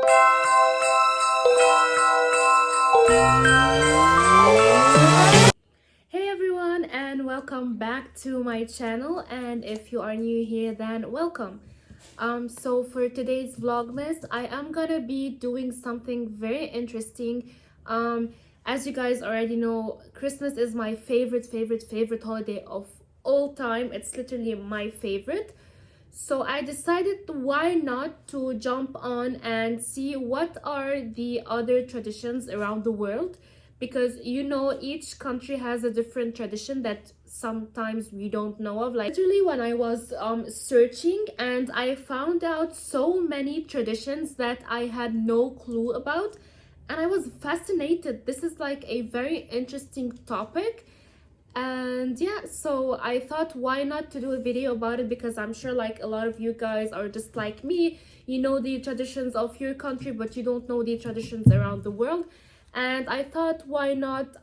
Hey everyone, and welcome back to my channel, and if you are new here, then welcome. So for today's Vlogmas, I am gonna be doing something very interesting. As you guys already know, Christmas is my favorite holiday of all time. It's literally my favorite. So I decided why not to jump on and see what are the other traditions around the world, because each country has a different tradition that sometimes we don't know of. Like literally when I was searching, and I found out so many traditions that I had no clue about, and I was fascinated. This is like a very interesting topic. And yeah, so I thought why not to do a video about it, because I'm sure like a lot of you guys are just like me. You know the traditions of your country, but you don't know the traditions around the world. And I thought why not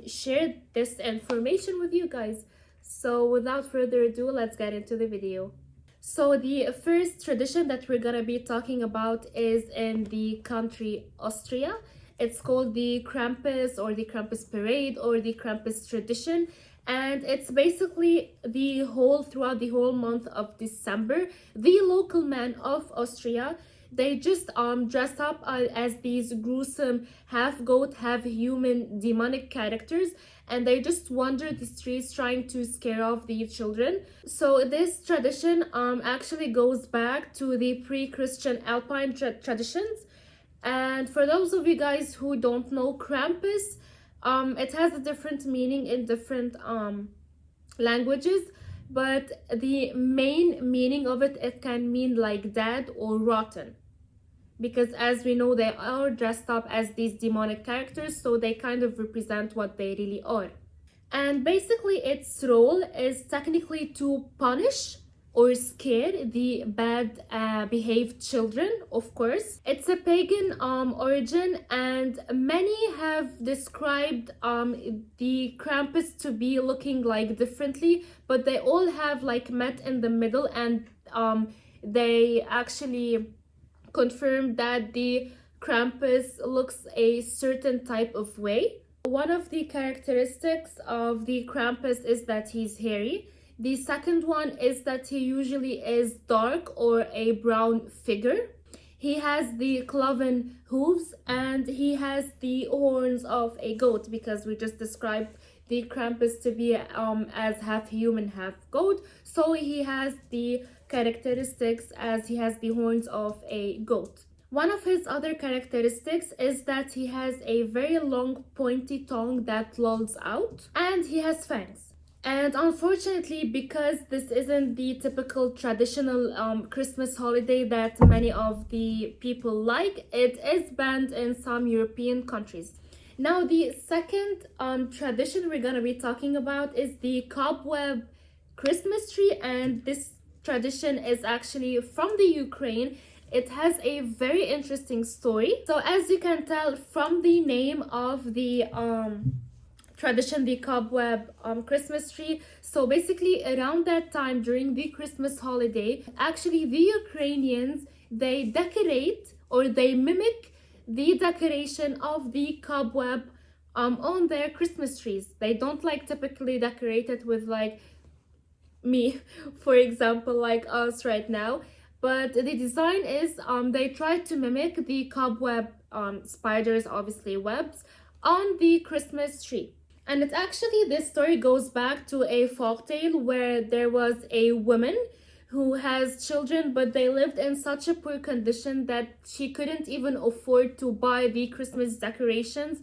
share this information with you guys. So without further ado, let's get into the video. So the first tradition that we're gonna be talking about is in the country Austria. It's called the Krampus, or the Krampus parade, or the Krampus tradition, and it's basically throughout the whole month of December, the local men of Austria, they just dress up as these gruesome half goat, half human demonic characters, and they just wander the streets trying to scare off the children. So this tradition actually goes back to the pre-Christian Alpine traditions. And for those of you guys who don't know, Krampus, it has a different meaning in different languages, but the main meaning of it can mean like dead or rotten, because as we know, they are dressed up as these demonic characters, so they kind of represent what they really are. And basically its role is technically to punish or scare the bad behaved children. Of course, it's a pagan origin, and many have described the Krampus to be looking like differently, but they all have like met in the middle, and they actually confirmed that the Krampus looks a certain type of way. One of the characteristics of the Krampus is that he's hairy. The second one is that he usually is dark or a brown figure. He has the cloven hooves, and he has the horns of a goat, because we just described the Krampus to be as half human, half goat. So he has the characteristics as he has the horns of a goat. One of his other characteristics is that he has a very long pointy tongue that lolls out, and he has fangs. And unfortunately, because this isn't the typical traditional Christmas holiday that many of the people like, it is banned in some European countries. Now, the second tradition we're gonna be talking about is the cobweb Christmas tree, and this tradition is actually from the Ukraine. It has a very interesting story. So as you can tell from the name of the tradition, the cobweb Christmas tree, so basically around that time during the Christmas holiday, actually the Ukrainians, they decorate or they mimic the decoration of the cobweb on their Christmas trees. They don't like typically decorate it with like me, for example, like us right now, but the design is they try to mimic the cobweb spiders, obviously webs, on the Christmas tree. And it actually, this story goes back to a folktale where there was a woman who has children, but they lived in such a poor condition that she couldn't even afford to buy the Christmas decorations,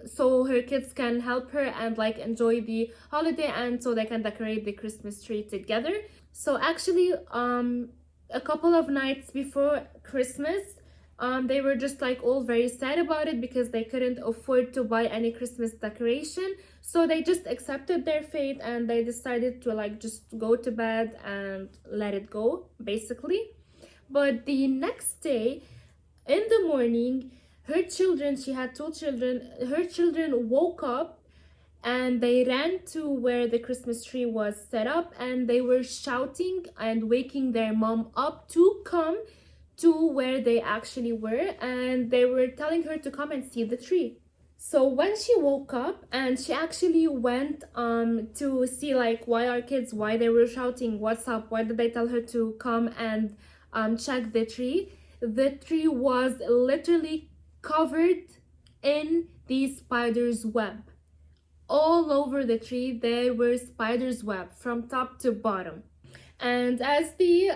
so her kids can help her and like enjoy the holiday, and so they can decorate the Christmas tree together. So actually a couple of nights before Christmas, they were just like all very sad about it, because they couldn't afford to buy any Christmas decoration. So they just accepted their fate, and they decided to like just go to bed and let it go, basically. But the next day in the morning, her children, she had two children, her children woke up and they ran to where the Christmas tree was set up, and they were shouting and waking their mom up to come to where they actually were, and they were telling her to come and see the tree. So when she woke up and she actually went to see like why our kids, why they were shouting, what's up, why did they tell her to come and check the tree? The tree was literally covered in the spider's web. All over the tree there were spider's web from top to bottom. And as the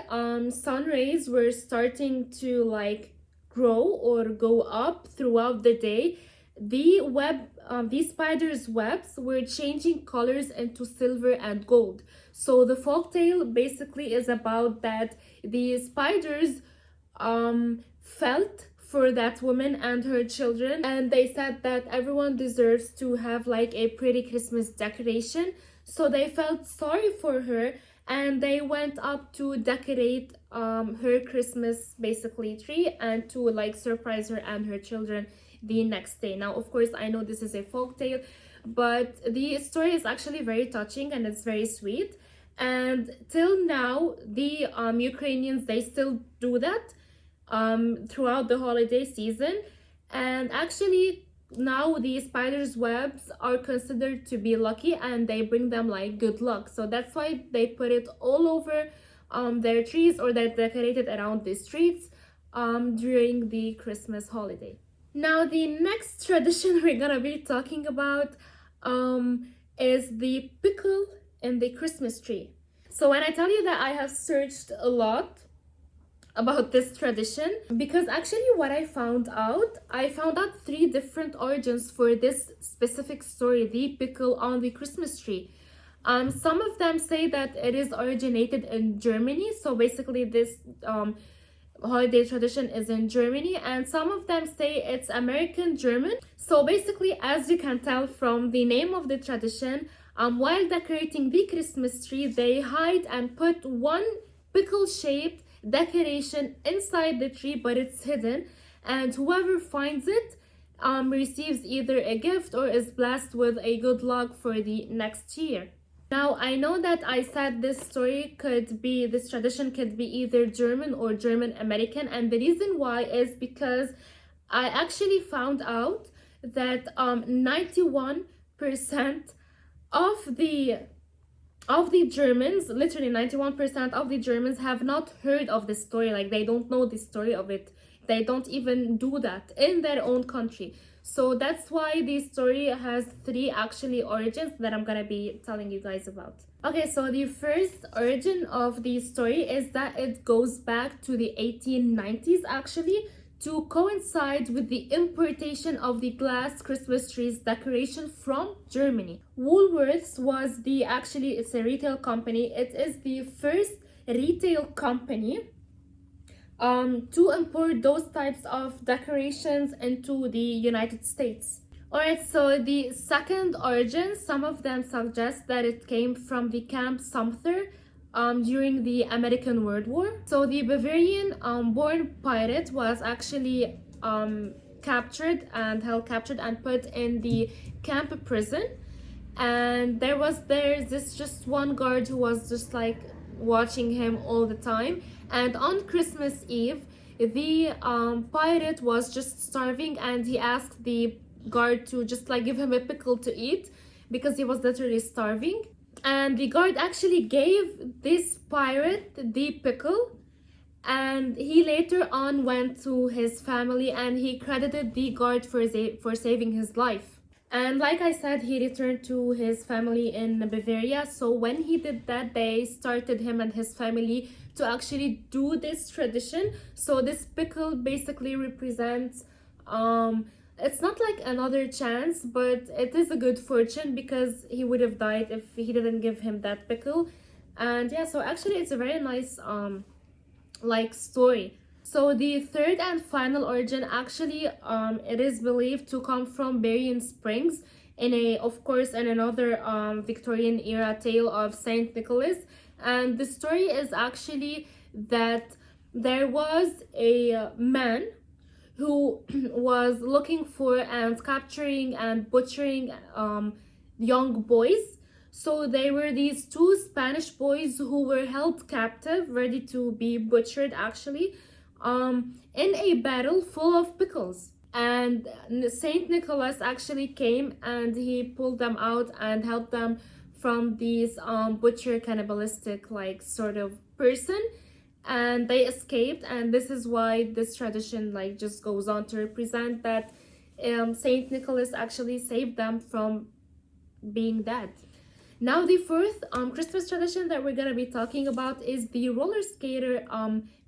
sun rays were starting to like grow or go up throughout the day, these spiders' webs were changing colors into silver and gold. So the folktale basically is about that the spiders felt for that woman and her children, and they said that everyone deserves to have like a pretty Christmas decoration. So they felt sorry for her, and they went up to decorate her Christmas basically tree and to like surprise her and her children the next day. Now, of course, I know this is a folk tale, but the story is actually very touching and it's very sweet. And till now, the Ukrainians, they still do that throughout the holiday season. And actually, now the spiders' webs are considered to be lucky and they bring them like good luck. So that's why they put it all over their trees, or they're decorated around the streets during the Christmas holiday. Now, the next tradition we're gonna be talking about is the pickle in the Christmas tree. So when I tell you that I have searched a lot about this tradition, because actually what I found out 3 different origins for this specific story, the pickle on the Christmas tree. Some of them say that it is originated in Germany, so basically this holiday tradition is in Germany, and some of them say it's American German. So basically, as you can tell from the name of the tradition, while decorating the Christmas tree, they hide and put one pickle-shaped decoration inside the tree, but it's hidden, and whoever finds it receives either a gift or is blessed with a good luck for the next year. Now, I know that I said this tradition could be either German or German American, and the reason why is because I actually found out that 91% of the Germans, literally 91% of the Germans, have not heard of this story. Like, they don't know the story of it. They don't even do that in their own country. So that's why the story has 3 actually origins that I'm gonna be telling you guys about. Okay, so the first origin of the story is that it goes back to the 1890s actually, to coincide with the importation of the glass Christmas trees decoration from Germany. Woolworths was it's a retail company. It is the first retail company to import those types of decorations into the United States. Alright, so the second origin, some of them suggest that it came from the Camp Sumter during the American World War. So the Bavarian born pirate was actually captured and held captured and put in the camp prison, and there's this just one guard who was just like watching him all the time. And on Christmas Eve, the pirate was just starving, and he asked the guard to just like give him a pickle to eat because he was literally starving. And the guard actually gave this pirate the pickle, and he later on went to his family and he credited the guard for saving his life. And like I said, he returned to his family in Bavaria. So when he did that, they started, him and his family, to actually do this tradition. So this pickle basically represents it's not like another chance, but it is a good fortune, because he would have died if he didn't give him that pickle. And yeah, so actually it's a very nice like story. So the third and final origin, actually it is believed to come from Berrien Springs, in another Victorian era tale of Saint Nicholas. And the story is actually that there was a man who was looking for and capturing and butchering young boys. So they were these 2 Spanish boys who were held captive, ready to be butchered actually, in a barrel full of pickles. And Saint Nicholas actually came and he pulled them out and helped them from these butcher cannibalistic like sort of person, and they escaped. And this is why this tradition like just goes on to represent that Saint Nicholas actually saved them from being dead. Now the fourth Christmas tradition that we're gonna be talking about is the roller skater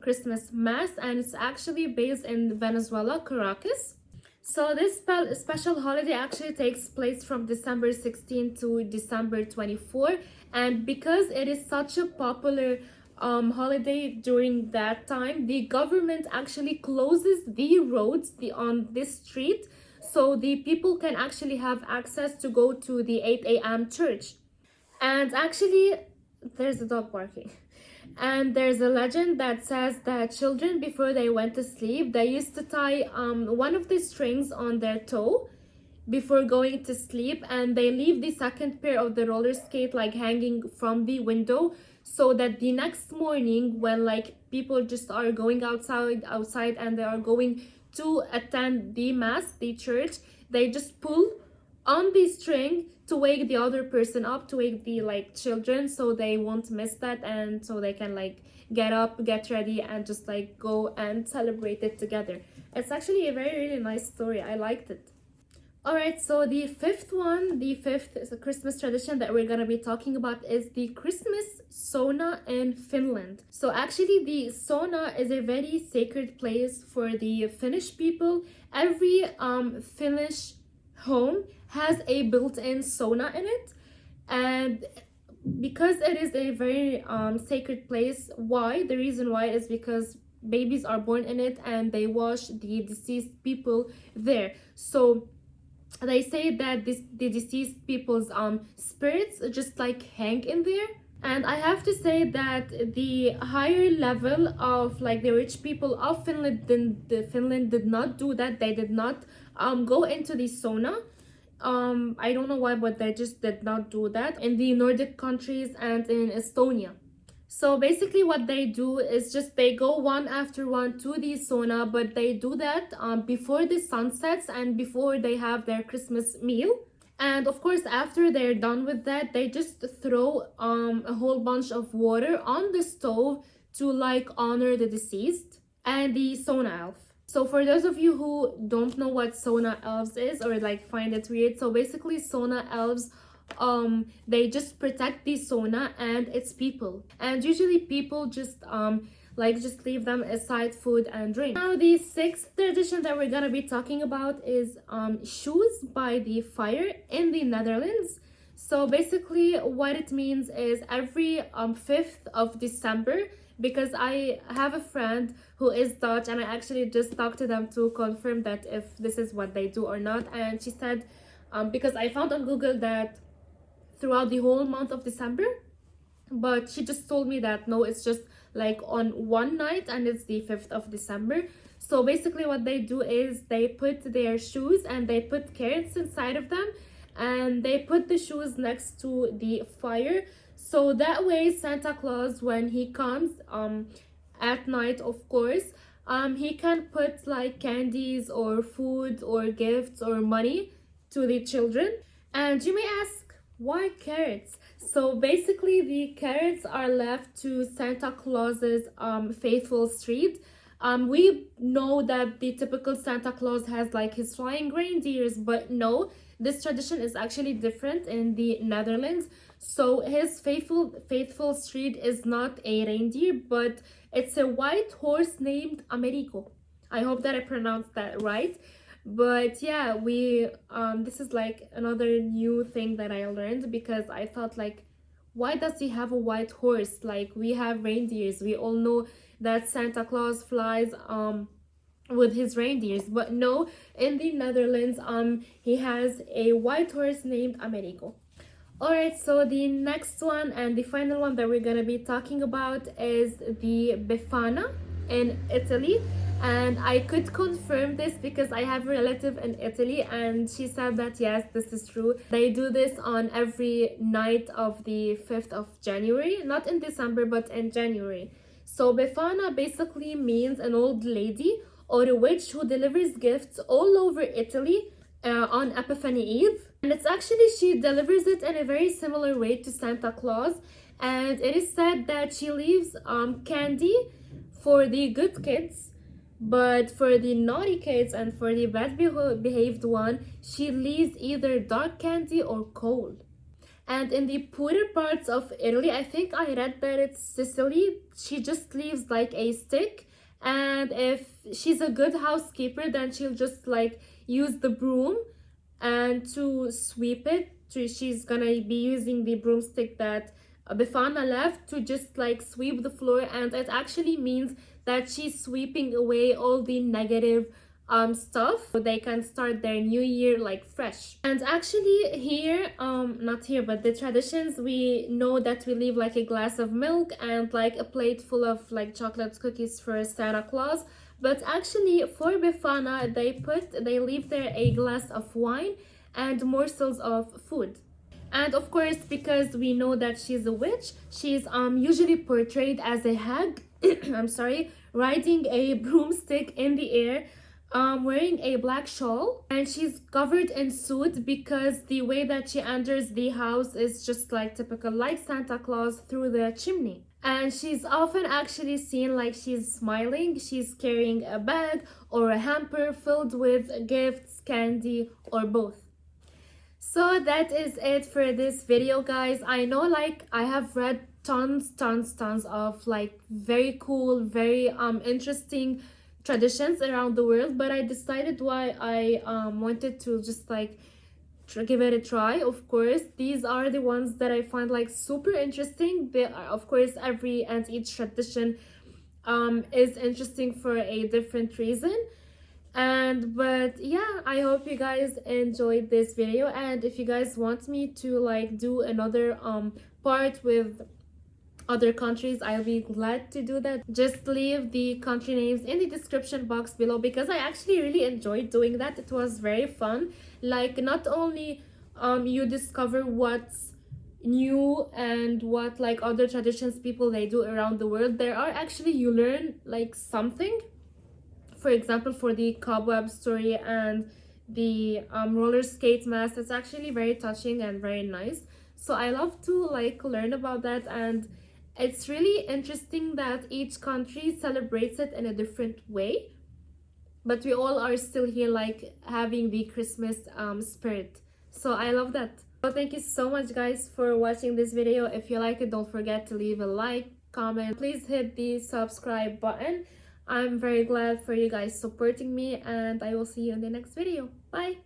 Christmas mass, and it's actually based in Venezuela, Caracas. So this special holiday actually takes place from December 16 to December 24, and because it is such a popular holiday during that time, the government actually closes the roads on this street so the people can actually have access to go to the 8 a.m. church. And actually, there's a dog barking. And there's a legend that says that children, before they went to sleep, they used to tie one of the strings on their toe before going to sleep, and they leave the second pair of the roller skate like hanging from the window, so that the next morning when like people just are going outside and they are going to attend the mass, the church, they just pull on the string to wake the other person up, to wake the like children, so they won't miss that, and so they can like get up, get ready, and just like go and celebrate it together. It's actually a very really nice story. I liked it. All right, so the fifth is a Christmas tradition that we're gonna be talking about is the Christmas sauna in Finland. So actually the sauna is a very sacred place for the Finnish people. Every Finnish home has a built-in sauna in it, and because it is a very sacred place, the reason why is because babies are born in it and they wash the deceased people there. So they say that the deceased people's spirits just like hang in there. And I have to say that the higher level of like the rich people of Finland did not do that. They did not go into the sauna. I don't know why, but they just did not do that in the Nordic countries and in Estonia. So basically what they do is just they go one after one to the sauna, but they do that before the sun sets and before they have their Christmas meal. And of course, after they're done with that, they just throw a whole bunch of water on the stove to like honor the deceased and the sauna elf. So for those of you who don't know what sauna elves is or like find it weird, so basically sauna elves they just protect the sauna and its people, and usually people just just leave them aside food and drink. Now the sixth tradition that we're gonna be talking about is shoes by the fire in the Netherlands. So basically what it means is every 5th of December, because I have a friend who is Dutch and I actually just talked to them to confirm that if this is what they do or not, and she said because I found on Google that throughout the whole month of December, but she just told me that no, it's just like on one night and it's the 5th of December. So basically what they do is they put their shoes and they put carrots inside of them, and they put the shoes next to the fire, so that way Santa Claus, when he comes at night, of course, he can put like candies or food or gifts or money to the children. And you may ask, why carrots? So basically the carrots are left to Santa Claus's faithful street. We know that the typical Santa Claus has like his flying reindeers, but no, this tradition is actually different in the Netherlands. So his faithful street is not a reindeer, but it's a white horse named Americo. I hope that I pronounced that right. But yeah, we this is like another new thing that I learned, because I thought like, why does he have a white horse? Like, we have reindeers. We all know that Santa Claus flies with his reindeers, but no, in the Netherlands he has a white horse named Americo. All right, so the next one and the final one that we're gonna be talking about is the Befana in Italy. And I could confirm this because I have a relative in Italy and she said that yes, this is true. They do this on every night of the 5th of January, not in December but in January. So Befana basically means an old lady or a witch who delivers gifts all over Italy on Epiphany Eve. And it's actually, she delivers it in a very similar way to Santa Claus. And it is said that she leaves candy for the good kids, but for the naughty kids and for the bad behaved one, she leaves either dark candy or coal. And in the poorer parts of Italy, I think I read that it's Sicily, she just leaves like a stick. And if she's a good housekeeper, then she'll just like use the broom and to sweep it. She's gonna be using the broomstick that Befana left to just like sweep the floor, and it actually means that she's sweeping away all the negative stuff so they can start their new year like fresh. And actually here, not here, but the traditions, we know that we leave like a glass of milk and like a plate full of like chocolate cookies for Santa Claus. But actually for Befana, they leave there a glass of wine and morsels of food. And of course, because we know that she's a witch, she's usually portrayed as a hag, I'm sorry, riding a broomstick in the air, wearing a black shawl, and she's covered in soot because the way that she enters the house is just like typical, like Santa Claus, through the chimney. And she's often actually seen like she's smiling. She's carrying a bag or a hamper filled with gifts, candy, or both. So that is it for this video, guys. I know like I have read tons of like very cool, very interesting traditions around the world, but I decided why I wanted to just like give it a try. Of course, these are the ones that I find like super interesting. Of course, every and each tradition is interesting for a different reason. But yeah, I hope you guys enjoyed this video, and if you guys want me to like do another part with other countries, I'll be glad to do that. Just leave the country names in the description box below, because I actually really enjoyed doing that. It was very fun. Like, not only you discover what's new and what like other traditions people they do around the world, there are actually, you learn like something. For example, for the cobweb story and the roller skate mask, it's actually very touching and very nice. So I love to like learn about that, and it's really interesting that each country celebrates it in a different way, but we all are still here like having the Christmas spirit. So I love that. So thank you so much, guys, for watching this video. If you like it, don't forget to leave a like, comment, please hit the subscribe button. I'm very glad for you guys supporting me, and I will see you in the next video. Bye!